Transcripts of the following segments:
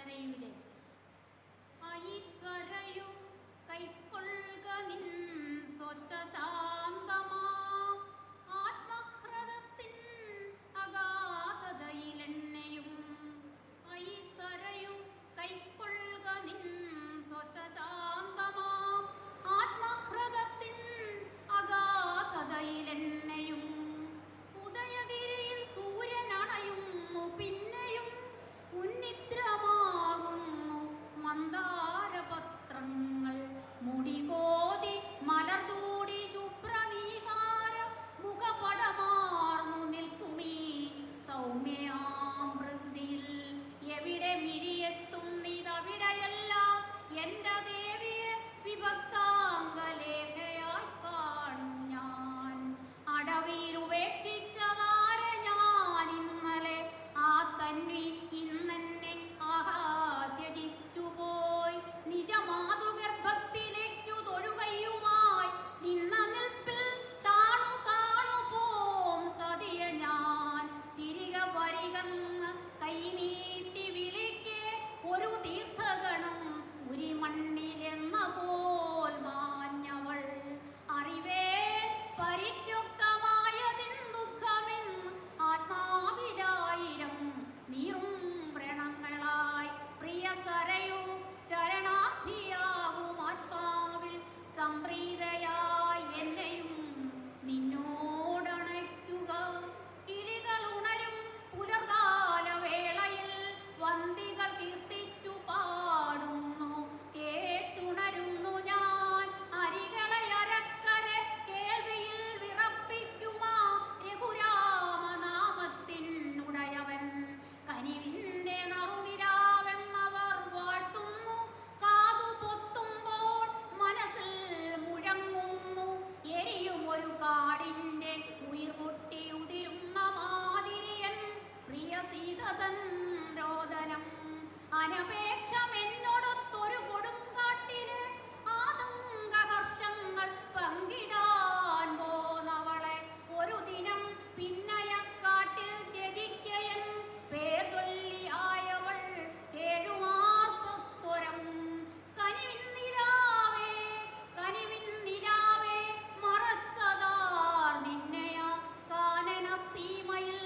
സരയുവിലെ I Sarayu കൈക്കൊള്ളുക നിൻ Swachh ശാന്തമാ ആത്മഹൃദത്തിൻ അഗാധതയിലെന്നെയും I Sarayu കൈക്കൊള്ളുക നിൻ സ്വച്ഛ ശാന്തമാ ആത്മഹൃദത്തിൻ അഗാധതയിലെന്നെയും ഉദയഗിരിയിൽ സൂര്യനണയുന്നു പിന്നെയും ഉന്നിദ്രമാകുന്നു മന്ദാരപത്രങ്ങൾ മുടികോതി മലർചൂടി ശുഭ്രനീകാര മുഖപടമാർന്നു നിൽക്കുമീ സൗമ്യാമൃതിയിൽ എവിടെ മിഴിയെത്തുന്നിതവിടെയെല്ലാം എൻ്റെ ദേവിയെ വിഭക്താംഗലേഖയായി കാണും ഞാൻ അടവിയിലുപേക്ഷിച്ചതാരെ ഞാൻ ഇന്നലെ ആ തന്വി ഇന്നെന്നെ ആഹാത്യജിച്ചുപോയി നിജമാതൃഗർഭത്തിലേക്കു തൊഴുകയുമായി നിന്ന നിൽപ്പിൽ താണു താണു പോം സതിയ ഞാൻ തിരികെ വരികന്ന് കൈനീട്ടി വിളിക്കെ ഒരു തീർത്ഥഗണം ഉരിമണ്ണിലെന്ന പോൽ മാഞ്ഞവൾ അറിവേ പരിത്യുക്തമായതിൻ ദുഃഖമെന്ന് ആത്മാവിലായിരം നീറും വ്രണങ്ങളായി പ്രിയ സരയു ശരണാർത്ഥിയാകും ആത്മാവിൽ സംപ്രീതയായി എന്നെയും നിന്നോടണയ്ക്കുക കിളികൾ ഉണരും പുലർകാലവേളയിൽ വന്ദികൾ കീർത്തിച്ചു പാടുന്നു കേട്ടുണരുന്നു ഞാൻ അരികളെ അരക്കരെ കേൾവിയിൽ വിറപ്പിക്കുമാ രഘുരാമനാമത്തിനുടയവൻ കനിവിന്റെ നറുനിരാവെന്നവർ വാഴ്ത്തുന്നു കാതു പൊത്തുമ്പോൾ മനസ്സിൽ മുഴങ്ങുന്നു എരിയും ഒരു കാടിന്റെ ഉയിർമുട്ടി ഉതിരുന്ന മാതിരിയൻ പ്രിയ സീതതൻ രോദനം അനപേക്ഷമെന്നോടൊത്തൊരു കൊടുങ്കാട്ടിന് ആതങ്കഹർഷങ്ങൾ പങ്കിടാൻ പോന്നവളെ ഒരു ദിനം പിന്നയക്കാട്ടിൽ ത്യജിക്കയൻ പേർ ചൊല്ലിയായവൾ കേഴുമാർത്തസ്വരം കനിവിൻ നിലാവേ മറച്ചതാർ നിന്നയ കാനന സീമയിൽ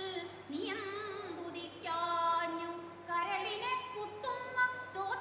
നിയന്തുതിക്കാഞ്ഞു കരളിനെ കുത്തുന്ന ചോദ്യങ്ങൾ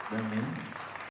ധന്യം